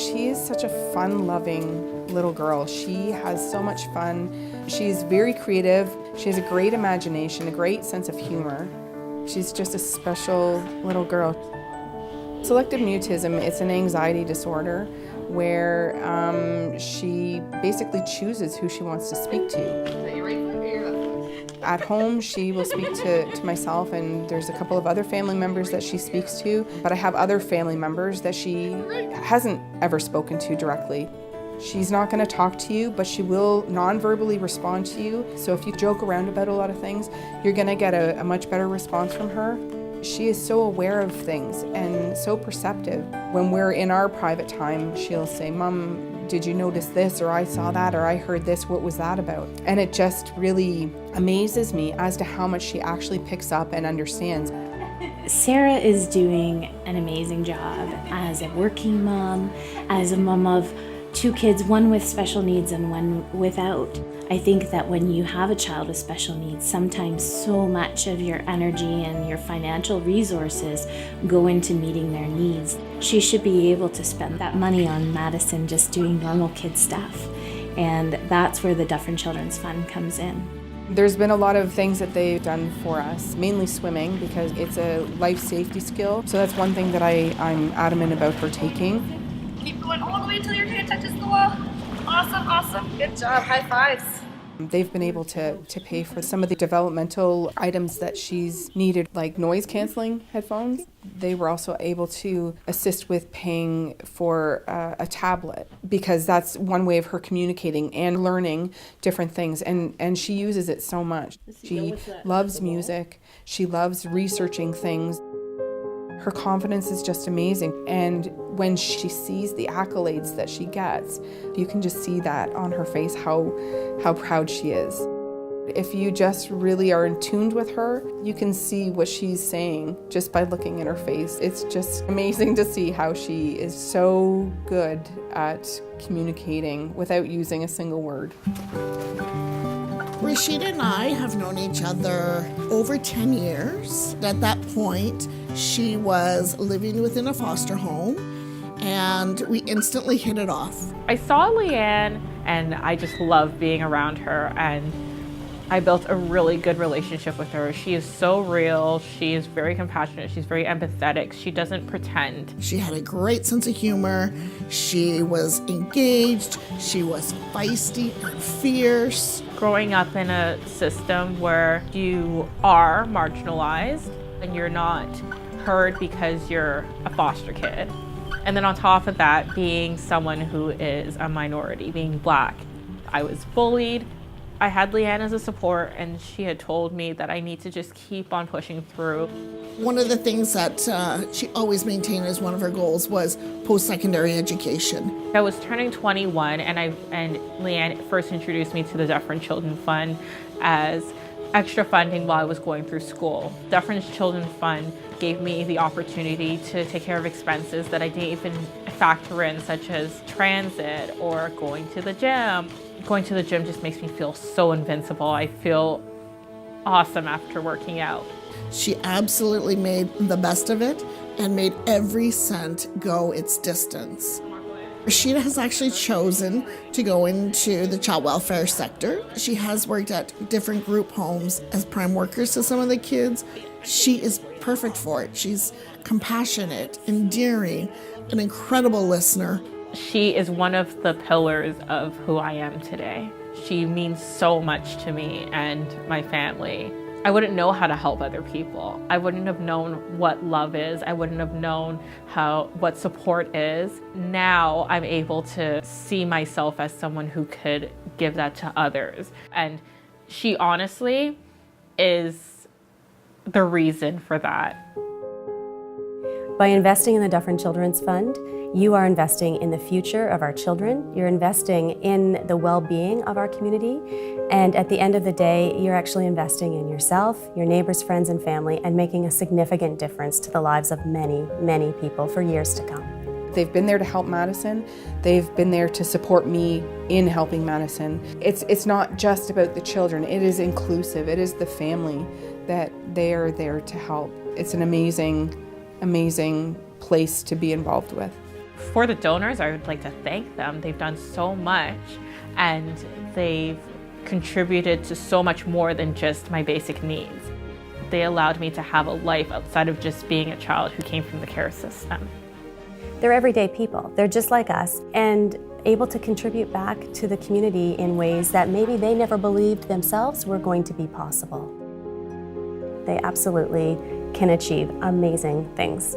She is such a fun-loving little girl. She has so much fun. She's very creative. She has a great imagination, a great sense of humor. She's just a special little girl. Selective mutism, it's an anxiety disorder where she basically chooses who she wants to speak to. At home, she will speak to myself, and there's a couple of other family members that she speaks to, but I have other family members that she hasn't ever spoken to directly. She's not going to talk to you, but she will non-verbally respond to you. So if you joke around about a lot of things, you're going to get a much better response from her. She is so aware of things and so perceptive. When we're in our private time, she'll say, "Mom, did you notice this?" or "I saw that," or "I heard this, what was that about?" And it just really amazes me as to how much she actually picks up and understands. Sarah is doing an amazing job as a working mom, as a mom of 2 kids, one with special needs and one without. I think that when you have a child with special needs, sometimes so much of your energy and your financial resources go into meeting their needs. She should be able to spend that money on Madisyn just doing normal kid stuff. And that's where the Dufferin Children's Fund comes in. There's been a lot of things that they've done for us, mainly swimming, because it's a life safety skill. So that's one thing that I'm adamant about her taking. Keep going all the way until your hand touches the wall. Awesome, awesome. Good job. High fives. They've been able to pay for some of the developmental items that she's needed, like noise canceling headphones. They were also able to assist with paying for a tablet, because that's one way of her communicating and learning different things. And she uses it so much. She loves music. She loves researching things. Her confidence is just amazing, and when she sees the accolades that she gets, you can just see that on her face, how proud she is. If you just really are in tune with her, you can see what she's saying just by looking at her face. It's just amazing to see how she is so good at communicating without using a single word. Rasheeda and I have known each other over 10 years. At that point, she was living within a foster home, and we instantly hit it off. I saw Leanne, and I just loved being around her, and I built a really good relationship with her. She is so real. She is very compassionate. She's very empathetic. She doesn't pretend. She had a great sense of humor. She was engaged. She was feisty and fierce. Growing up in a system where you are marginalized and you're not heard because you're a foster kid. And then on top of that, being someone who is a minority, being Black. I was bullied. I had Leanne as a support, and she had told me that I need to just keep on pushing through. One of the things that she always maintained as one of her goals was post-secondary education. I was turning 21, and Leanne first introduced me to the Dufferin Children's Fund as extra funding while I was going through school. Dufferin Children's Fund gave me the opportunity to take care of expenses that I didn't even factor in, such as transit or going to the gym. Going to the gym just makes me feel so invincible. I feel awesome after working out. She absolutely made the best of it and made every cent go its distance. Rasheeda has actually chosen to go into the child welfare sector. She has worked at different group homes as prime workers to some of the kids. She is perfect for it. She's compassionate, endearing, an incredible listener. She is one of the pillars of who I am today. She means so much to me and my family. I wouldn't know how to help other people. I wouldn't have known what love is. I wouldn't have known what support is. Now I'm able to see myself as someone who could give that to others. And she honestly is the reason for that. By investing in the Dufferin Children's Fund, you are investing in the future of our children. You're investing in the well-being of our community. And at the end of the day, you're actually investing in yourself, your neighbors, friends, and family, and making a significant difference to the lives of many, many people for years to come. They've been there to help Madisyn. They've been there to support me in helping Madisyn. It's not just about the children. It is inclusive. It is the family that they are there to help. It's an amazing, amazing place to be involved with. For the donors, I would like to thank them. They've done so much, and they've contributed to so much more than just my basic needs. They allowed me to have a life outside of just being a child who came from the care system. They're everyday people. They're just like us and able to contribute back to the community in ways that maybe they never believed themselves were going to be possible. They absolutely can achieve amazing things.